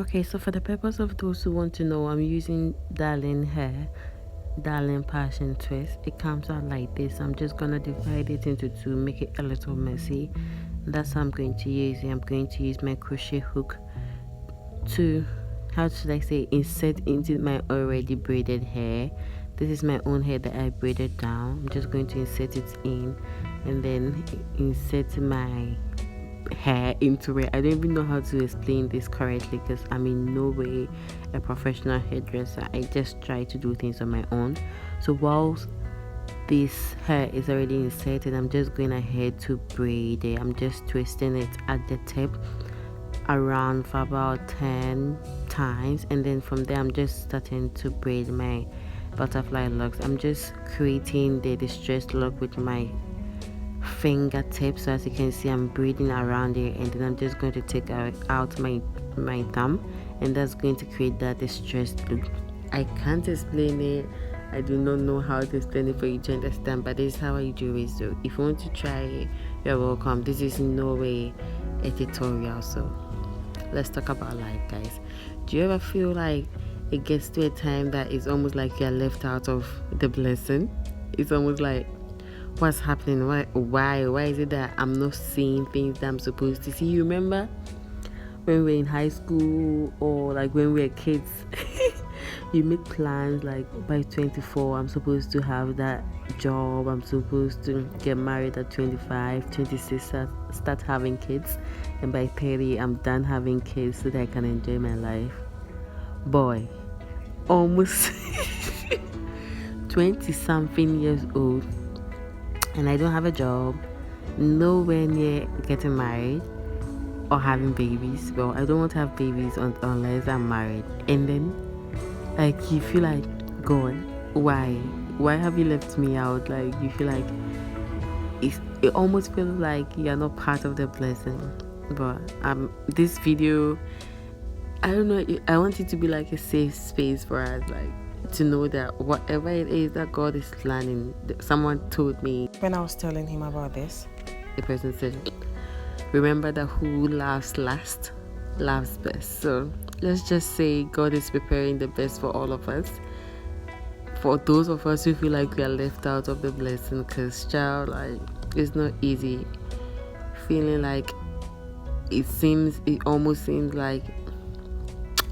Okay, so for the purpose of those who want to know, I'm using Darling hair, Darling Passion Twist. It comes out like this. I'm just gonna divide it into two, make it a little messy. That's how I'm going to use it. I'm going to use my crochet hook to, how should I say, insert into my already braided hair. This is my own hair that I braided down. I'm just going to insert it in and then insert my hair into it. I don't even know how to explain this correctly because I'm in no way a professional hairdresser. I just try to do things on my own. So whilst this hair is already inserted, I'm just going ahead to braid it. I'm just twisting it at the tip around for about 10 times, and then from there I'm just starting to braid my butterfly locks. I'm just creating the distressed lock with my fingertips. So as you can see, I'm braiding around it, and then I'm just going to take out my thumb, and that's going to create that distressed look. I can't explain it. I do not know how to explain it for you to understand, but this is how I do it. So if you want to try it, you're welcome. This is in no way a tutorial. So let's talk about life, guys. Do you ever feel like it gets to a time that it's almost like you're left out of the blessing? It's almost like, what's happening? Why is it that I'm not seeing things that I'm supposed to see? You remember when we were in high school, or like when we were kids? You make plans like, by 24 I'm supposed to have that job, I'm supposed to get married at 25, 26 start having kids, and by 30 I'm done having kids so that I can enjoy my life. Boy, almost 20 something years old, and I don't have a job, nowhere near getting married or having babies. Well, I don't want to have babies unless I'm married. And then like you feel like, God, why have you left me out? Like you feel like it almost feels like you're not part of the blessing. But this video, I don't know, I want it to be like a safe space for us, like to know that whatever it is that God is planning. Someone told me when I was telling him about this, the person said, remember that who laughs last laughs best. So let's just say God is preparing the best for all of us, for those of us who feel like we are left out of the blessing, because child, like, it's not easy feeling like it almost seems like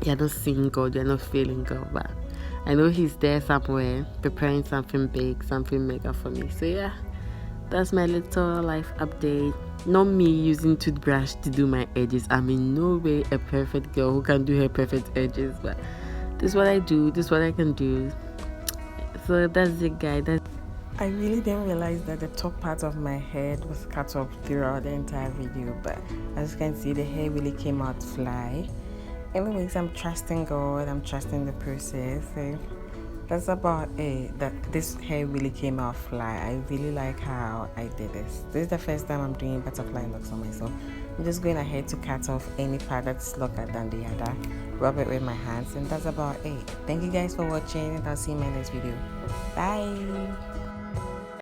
you're not seeing God, you're not feeling God, but I know He's there somewhere preparing something big, something mega for me. So yeah, that's my little life update. Not me using toothbrush to do my edges. I'm in no way a perfect girl who can do her perfect edges, but this is what I do, this is what I can do. So that's it, guys. I really didn't realize that the top part of my head was cut off throughout the entire video, but as you can see, the hair really came out fly. Anyways, I'm trusting God, I'm trusting the process. So that's about it. That this hair really came out fly. I really like how I did this. This is the first time I'm doing butterfly locks on myself. I'm just going ahead to cut off any part that's longer than the other, rub it with my hands, and that's about it. Thank you guys for watching, and I'll see you in my next video. Bye.